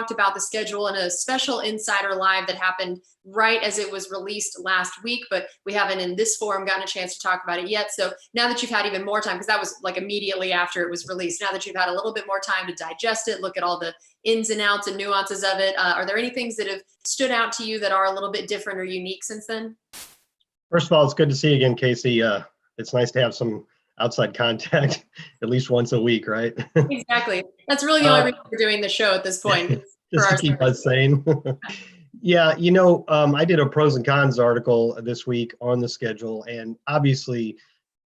talked about the schedule in a special Insider Live that happened right as it was released last week, but we haven't in this forum gotten a chance to talk about it yet. So now that you've had even more time, because that was like immediately after it was released, now that you've had a little bit more time to digest it, look at all the ins and outs and nuances of it, are there any things that have stood out to you that are a little bit different or unique since then? First of all, it's good to see you again, Casey. It's nice to have some outside contact at least once a week, right? Exactly. That's really the only reason we're doing the show at this point. Just to keep us sane. Yeah, I did a pros and cons article this week on the schedule, and obviously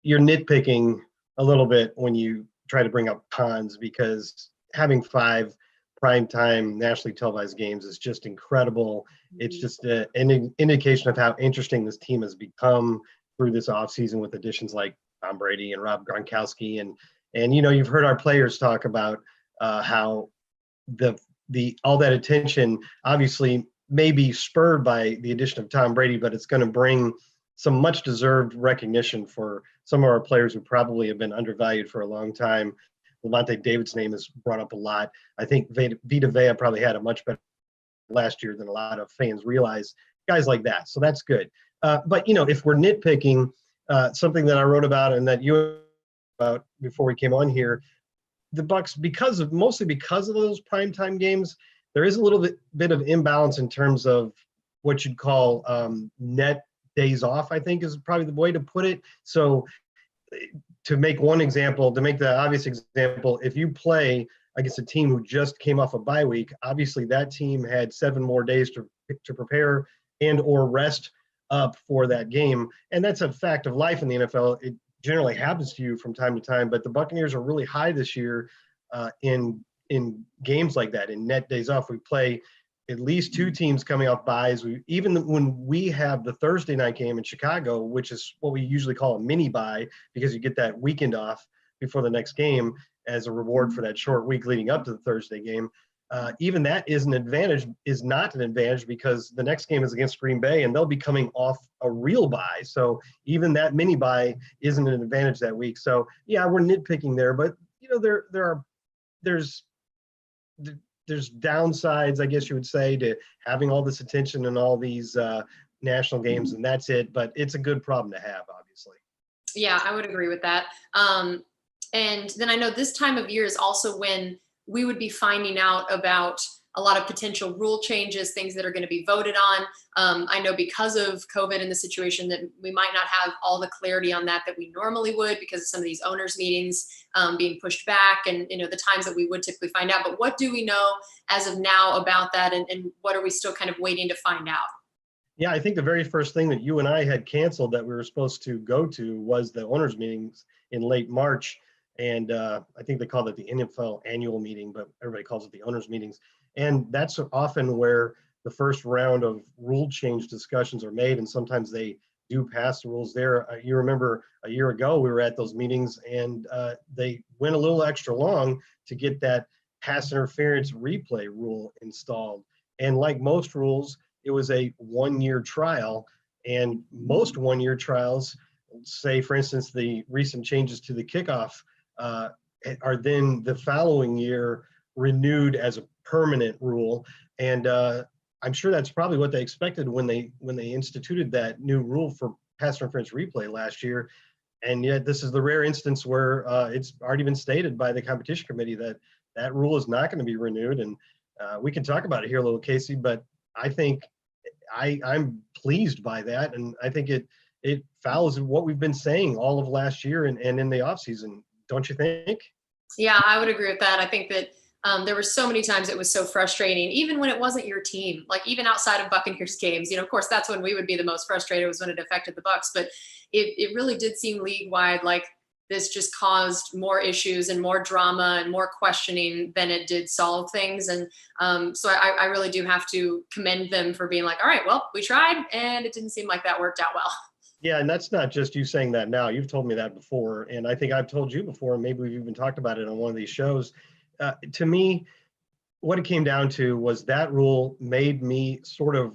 you're nitpicking a little bit when you try to bring up cons, because having 5 primetime nationally televised games is just incredible. It's just an indication of how interesting this team has become through this offseason with additions like Tom Brady and Rob Gronkowski. And you've heard our players talk about how the all that attention obviously may be spurred by the addition of Tom Brady, but it's going to bring some much deserved recognition for some of our players who probably have been undervalued for a long time. Lavonte David's name is brought up a lot. I think Vita Vea probably had a much better last year than a lot of fans realize, guys like that. So that's good. But, if we're nitpicking, something that I wrote about and that you about before we came on here, the Bucs, mostly because of those primetime games, there is a little bit of imbalance in terms of what you'd call net days off, I think is probably the way to put it. So to make the obvious example, if you play against a team who just came off a bye week, obviously that team had 7 more days to prepare and or rest up for that game. And that's a fact of life in the NFL. It generally happens to you from time to time, but the Buccaneers are really high this year in games like that, in net days off. We play at least 2 teams coming off byes. Even when we have the Thursday night game in Chicago, which is what we usually call a mini bye, because you get that weekend off before the next game as a reward for that short week leading up to the Thursday game. Even that is not an advantage, because the next game is against Green Bay and they'll be coming off a real bye. So even that mini bye isn't an advantage that week. So yeah, we're nitpicking there, but there's downsides, I guess you would say, to having all this attention and all these national games, and that's it. But it's a good problem to have, obviously. Yeah, I would agree with that. And then I know this time of year is also when we would be finding out about a lot of potential rule changes, things that are going to be voted on. I know because of COVID and the situation that we might not have all the clarity on that we normally would, because of some of these owners meetings being pushed back and, the times that we would typically find out. But what do we know as of now about that? And what are we still kind of waiting to find out? Yeah, I think the very first thing that you and I had canceled that we were supposed to go to was the owners meetings in late March. And I think they call it the NFL annual meeting, but everybody calls it the owners meetings. And that's often where the first round of rule change discussions are made. And sometimes they do pass the rules there. You remember a year ago, we were at those meetings and they went a little extra long to get that pass interference replay rule installed. And like most rules, it was a 1-year trial. And most 1-year trials, say, for instance, the recent changes to the kickoff are then the following year renewed as a permanent rule. And I'm sure that's probably what they expected when they instituted that new rule for pass interference replay last year. And yet this is the rare instance where it's already been stated by the competition committee that that rule is not going to be renewed. And we can talk about it here a little, Casey, but I think I'm pleased by that. And I think it follows what we've been saying all of last year and in the offseason. Don't you think? Yeah, I would agree with that. I think that there were so many times it was so frustrating, even when it wasn't your team, like even outside of Buccaneers games, of course, that's when we would be the most frustrated, was when it affected the Bucs. But it really did seem league wide like this just caused more issues and more drama and more questioning than it did solve things. And so I really do have to commend them for being like, all right, well, we tried and it didn't seem like that worked out well. Yeah, and that's not just you saying that now. You've told me that before, and I think I've told you before, and maybe we've even talked about it on one of these shows. To me, what it came down to was that rule made me sort of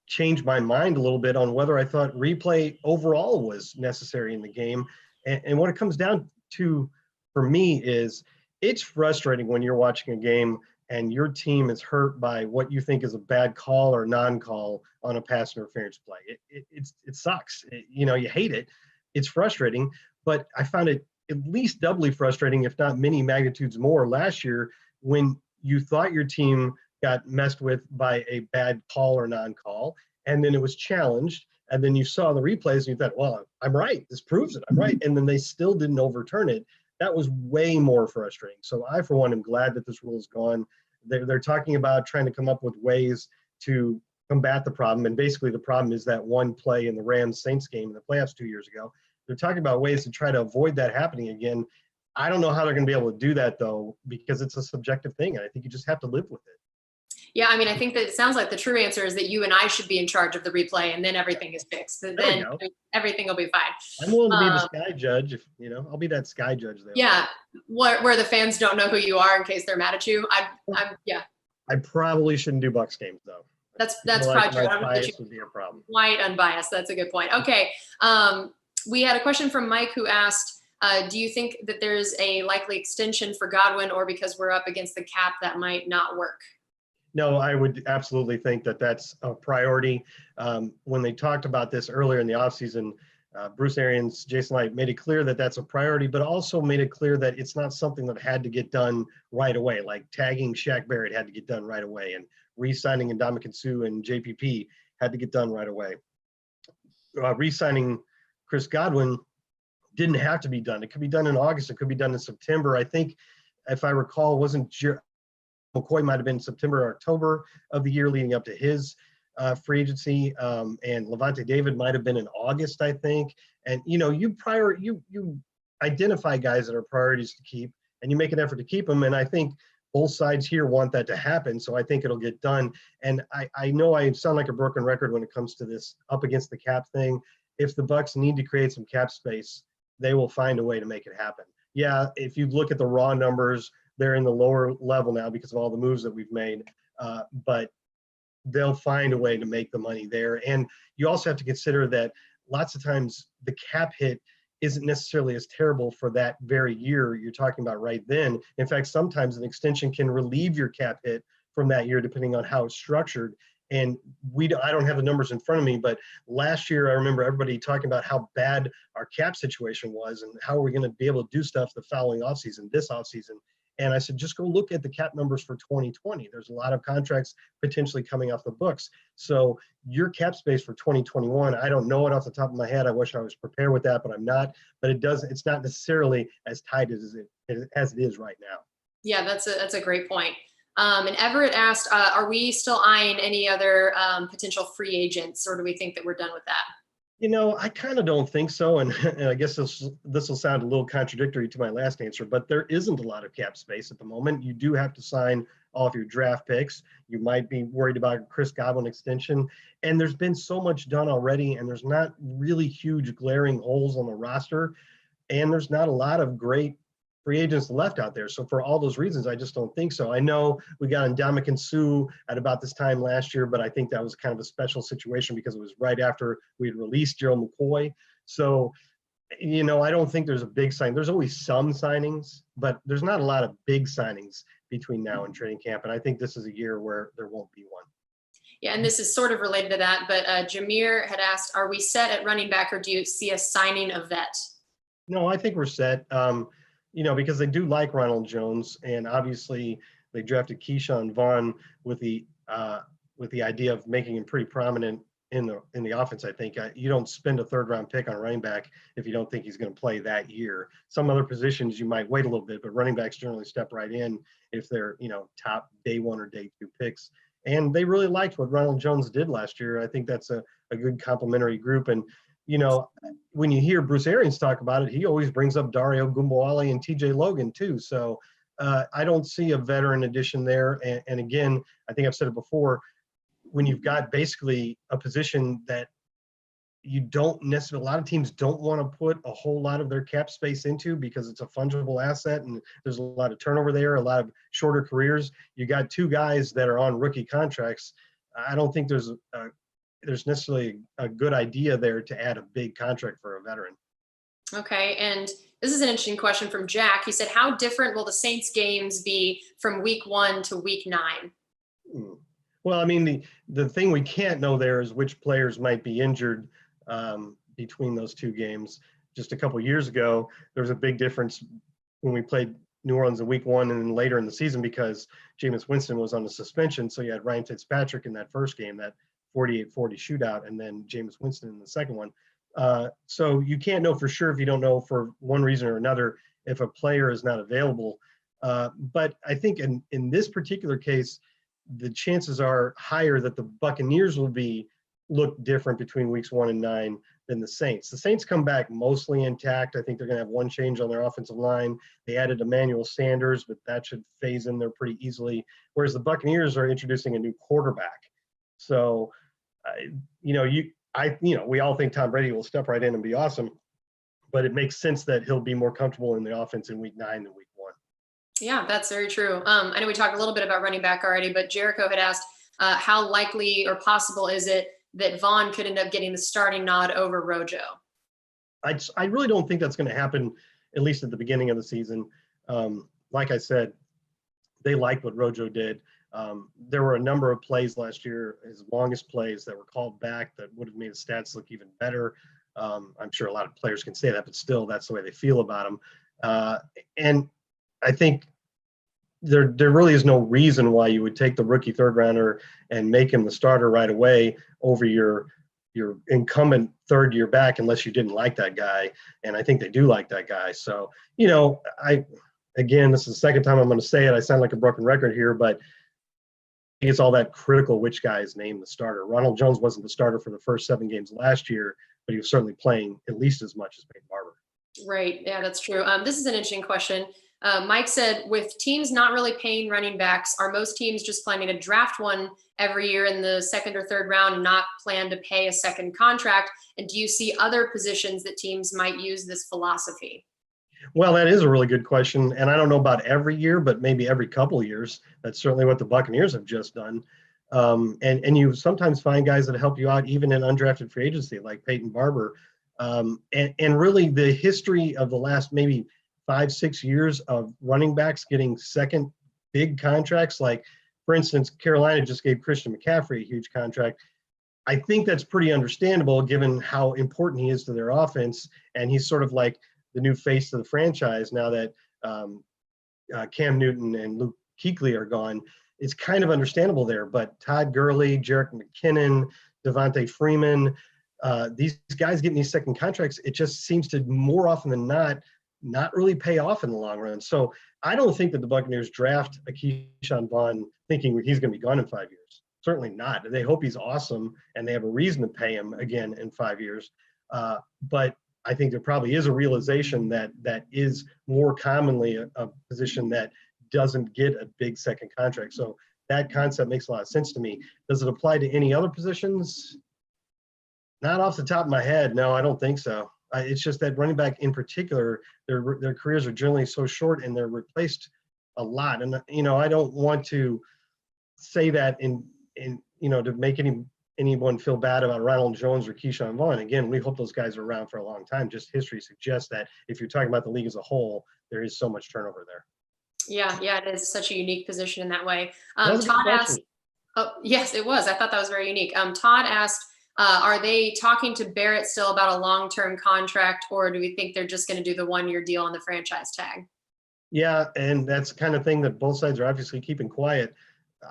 change my mind a little bit on whether I thought replay overall was necessary in the game. And what it comes down to for me is it's frustrating when you're watching a game and your team is hurt by what you think is a bad call or non-call on a pass interference play. It sucks. You hate it. It's frustrating, but I found it at least doubly frustrating, if not many magnitudes more, last year when you thought your team got messed with by a bad call or non-call, and then it was challenged, and then you saw the replays and you thought, well, I'm right. This proves it. I'm right. And then they still didn't overturn it. That was way more frustrating. So I, for one, am glad that this rule is gone. They're talking about trying to come up with ways to combat the problem. And basically the problem is that one play in the Rams-Saints game in the playoffs 2 years ago. They're talking about ways to try to avoid that happening again. I don't know how they're going to be able to do that, though, because it's a subjective thing. And I think you just have to live with it. Yeah, I mean, I think that it sounds like the true answer is that you and I should be in charge of the replay, and then everything is fixed. Then everything will be fine. I'm willing to be the sky judge. If I'll be that sky judge there. Yeah, where the fans don't know who you are in case they're mad at you. Yeah. I probably shouldn't do Bucs games though. That's probably true. Bias would be a problem. Quite unbiased. That's a good point. Okay. We had a question from Mike who asked, do you think that there's a likely extension for Godwin, or because we're up against the cap that might not work? No, I would absolutely think that that's a priority. When they talked about this earlier in the offseason, Bruce Arians, Jason Light made it clear that that's a priority, but also made it clear that it's not something that had to get done right away. Like tagging Shaq Barrett had to get done right away, and re-signing Ndamukong Suh and JPP had to get done right away. Re-signing Chris Godwin didn't have to be done. It could be done in August. It could be done in September. I think, if I recall, wasn't McCoy might have been September or October of the year leading up to his free agency, and Levante David might have been in August, I think. And you identify guys that are priorities to keep, and you make an effort to keep them. And I think both sides here want that to happen, so I think it'll get done. And I know I sound like a broken record when it comes to this up against the cap thing. If the Bucs need to create some cap space, they will find a way to make it happen. Yeah, if you look at the raw numbers, they're in the lower level now because of all the moves that we've made, but they'll find a way to make the money there. And you also have to consider that lots of times the cap hit isn't necessarily as terrible for that very year you're talking about right then. In fact, sometimes an extension can relieve your cap hit from that year depending on how it's structured. And I don't have the numbers in front of me, but last year I remember everybody talking about how bad our cap situation was and how we're going to be able to do stuff the following offseason, this offseason. And I said, just go look at the cap numbers for 2020. There's a lot of contracts potentially coming off the books. So your cap space for 2021, I don't know it off the top of my head. I wish I was prepared with that, but I'm not. But it's not necessarily as tight as it is right now. Yeah, that's a great point. And Everett asked, are we still eyeing any other potential free agents, or do we think that we're done with that? I kind of don't think so. And I guess this will sound a little contradictory to my last answer, but there isn't a lot of cap space at the moment. You do have to sign all of your draft picks. You might be worried about Chris Godwin extension. And there's been so much done already, and there's not really huge glaring holes on the roster. And there's not a lot of great free agents left out there. So for all those reasons, I just don't think so. I know we got Ndamukong Suh at about this time last year, but I think that was kind of a special situation because it was right after we had released Gerald McCoy. So, I don't think there's a big sign. There's always some signings, but there's not a lot of big signings between now and training camp. And I think this is a year where there won't be one. Yeah, and this is sort of related to that, but Jameer had asked, are we set at running back, or do you see us signing a vet? No, I think we're set. Because they do like Ronald Jones, and obviously they drafted Keyshawn Vaughn with the idea of making him pretty prominent in the offense. I think you don't spend a third-round pick on a running back if you don't think he's going to play that year. Some other positions you might wait a little bit, but running backs generally step right in if they're top day one or day two picks. And they really liked what Ronald Jones did last year. I think that's a good complementary group. And when you hear Bruce Arians talk about it, he always brings up Dario Gumboali and TJ Logan too. So I don't see a veteran addition there. And again, I think I've said it before, when you've got basically a position that you don't necessarily, a lot of teams don't want to put a whole lot of their cap space into because it's a fungible asset and there's a lot of turnover there, a lot of shorter careers. You got two guys that are on rookie contracts. I don't think there's necessarily a good idea there to add a big contract for a veteran. Okay. And this is an interesting question from Jack. He said, how different will the Saints games be from week 1 to week 9? Hmm. Well, I mean, the thing we can't know there is which players might be injured between those two games. Just a couple years ago, there was a big difference when we played New Orleans in week 1 and then later in the season because Jameis Winston was on the suspension. So you had Ryan Fitzpatrick in that first game, that 48-40 shootout, and then Jameis Winston in the second one. So you can't know for sure if you don't know for one reason or another if a player is not available. But I think in this particular case, the chances are higher that the Buccaneers will look different between weeks 1 and 9 than the Saints. The Saints come back mostly intact. I think they're going to have one change on their offensive line. They added Emmanuel Sanders, but that should phase in there pretty easily. Whereas the Buccaneers are introducing a new quarterback. So, we all think Tom Brady will step right in and be awesome, but it makes sense that he'll be more comfortable in the offense in week 9 than week 1. Yeah, that's very true. I know we talked a little bit about running back already, but Jericho had asked, how likely or possible is it that Vaughn could end up getting the starting nod over Rojo? I really don't think that's going to happen, at least at the beginning of the season. Like I said, they liked what Rojo did. There were a number of plays last year, his longest plays, that were called back that would have made his stats look even better. I'm sure a lot of players can say that, but still, that's the way they feel about him. And I think there really is no reason why you would take the rookie third rounder and make him the starter right away over your incumbent third year back unless you didn't like that guy. And I think they do like that guy. So, again, this is the second time I'm going to say it. I sound like a broken record here, but it's all that critical which guy is named the starter. Ronald Jones wasn't the starter for the first 7 games last year, but he was certainly playing at least as much as Peyton Barber. Right. Yeah, that's true. This is an interesting question. Mike said, with teams not really paying running backs, are most teams just planning to draft one every year in the second or third round and not plan to pay a second contract? And do you see other positions that teams might use this philosophy? Well, that is a really good question. And I don't know about every year, but maybe every couple of years. That's certainly what the Buccaneers have just done. And you sometimes find guys that help you out even in undrafted free agency, like Peyton Barber. And really the history of the last maybe 5-6 years of running backs getting second big contracts, like, for instance, Carolina just gave Christian McCaffrey a huge contract. I think that's pretty understandable given how important he is to their offense. And he's sort of like the new face of the franchise now that Cam Newton and Luke Kuechly are gone. It's kind of understandable there. But Todd Gurley, Jerick McKinnon, Devontae Freeman, these guys getting these second contracts, it just seems to more often than not really pay off in the long run. So I don't think that the Buccaneers draft a Keyshawn Vaughn thinking he's going to be gone in 5 years. Certainly not. They hope he's awesome and they have a reason to pay him again in 5 years. But I think there probably is a realization that is more commonly a position that doesn't get a big second contract. So that concept makes a lot of sense to me. Does it apply to any other positions? Not off the top of my head. No, I don't think so. It's just that running back in particular, their careers are generally so short and they're replaced a lot. And, I don't want to say that in to make anyone feel bad about Ronald Jones or Keyshawn Vaughn. Again, we hope those guys are around for a long time. Just history suggests that if you're talking about the league as a whole, there is so much turnover there. Yeah, it is such a unique position in that way. That Todd asked, oh, yes, it was. I thought that was very unique. Todd asked, are they talking to Barrett still about a long-term contract, or do we think they're just going to do the 1-year deal on the franchise tag? Yeah, and that's the kind of thing that both sides are obviously keeping quiet.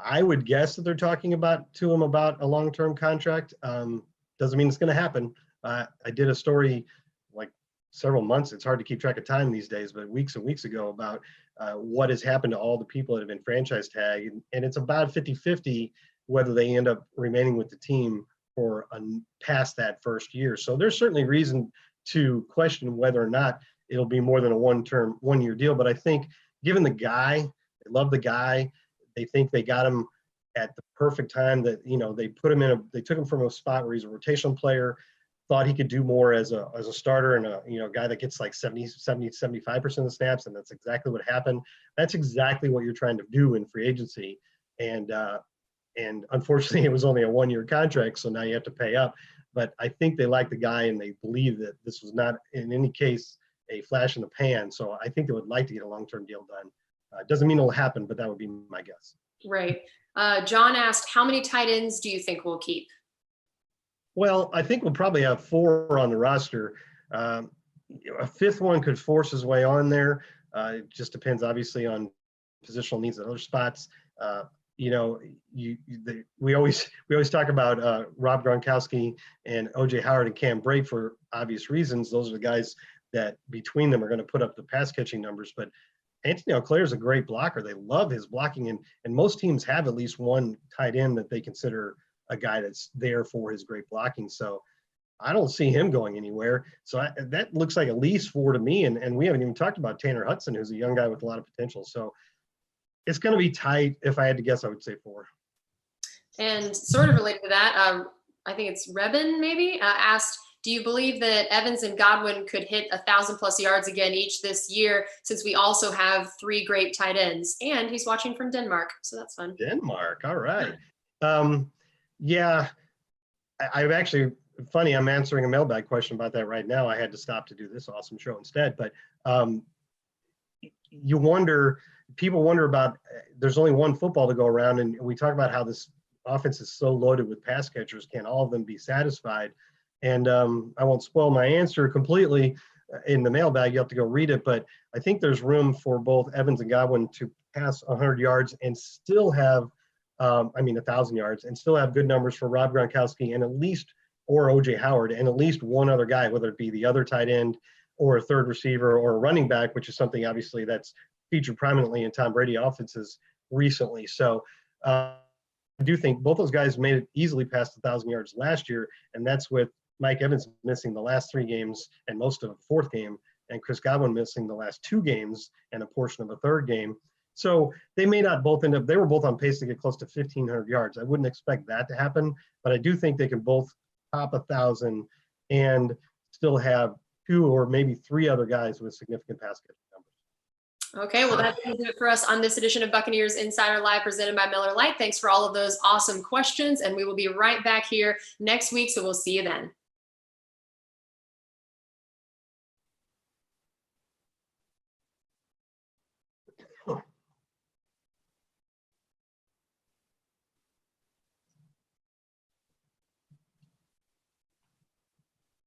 I would guess that they're talking to him about a long-term contract. Doesn't mean it's going to happen. I did a story like several months. It's hard to keep track of time these days, but weeks and weeks ago about what has happened to all the people that have been franchise tagged. And it's about 50-50 whether they end up remaining with the team for past that first year. So there's certainly reason to question whether or not it'll be more than a 1-year deal. But I think given the guy, they love the guy, they think they got him at the perfect time that, they took him from a spot where he's a rotational player, thought he could do more as a starter and a guy that gets like 75% of the snaps. And that's exactly what happened. That's exactly what you're trying to do in free agency. And unfortunately it was only a 1-year contract. So now you have to pay up, but I think they like the guy and they believe that this was not in any case a flash in the pan. So I think they would like to get a long-term deal done. Doesn't mean it'll happen, but that would be my guess. Right. John asked, how many tight ends do you think we'll keep? Well, I think we'll probably have 4 on the roster. A 5th one could force his way on there. It just depends, obviously, on positional needs at other spots. We always talk about Rob Gronkowski and O.J. Howard and Cam Brate for obvious reasons. Those are the guys that between them are going to put up the pass catching numbers. But Anthony Auclair is a great blocker. They love his blocking, and most teams have at least one tight end that they consider a guy that's there for his great blocking. So I don't see him going anywhere. So that looks like at least 4 to me. And we haven't even talked about Tanner Hudson, who's a young guy with a lot of potential. So it's going to be tight. If I had to guess, I would say 4. And sort of related to that, I think it's Rebin maybe asked, do you believe that Evans and Godwin could hit 1,000+ yards again each this year, since we also have 3 great tight ends? And he's watching from Denmark, so that's fun. Denmark, all right. Yeah, I've actually, funny, I'm answering a mailbag question about that right now. I had to stop to do this awesome show instead. But people wonder about, there's only one football to go around, and we talk about how this offense is so loaded with pass catchers. Can all of them be satisfied? And I won't spoil my answer completely in the mailbag. You have to go read it. But I think there's room for both Evans and Godwin to pass 100 yards and still have, 1,000 yards, and still have good numbers for Rob Gronkowski and or O.J. Howard, and at least one other guy, whether it be the other tight end or a third receiver or a running back, which is something obviously that's featured prominently in Tom Brady offenses recently. So I do think both those guys made it easily past 1,000 yards last year, and that's with Mike Evans missing the last 3 games and most of the 4th game, and Chris Godwin missing the last 2 games and a portion of a 3rd game. So they may not both end up, they were both on pace to get close to 1,500 yards. I wouldn't expect that to happen, but I do think they can both top 1,000 and still have 2 or maybe 3 other guys with significant pass catching numbers. Okay, well, that does it for us on this edition of Buccaneers Insider Live presented by Miller Lite. Thanks for all of those awesome questions, and we will be right back here next week, so we'll see you then.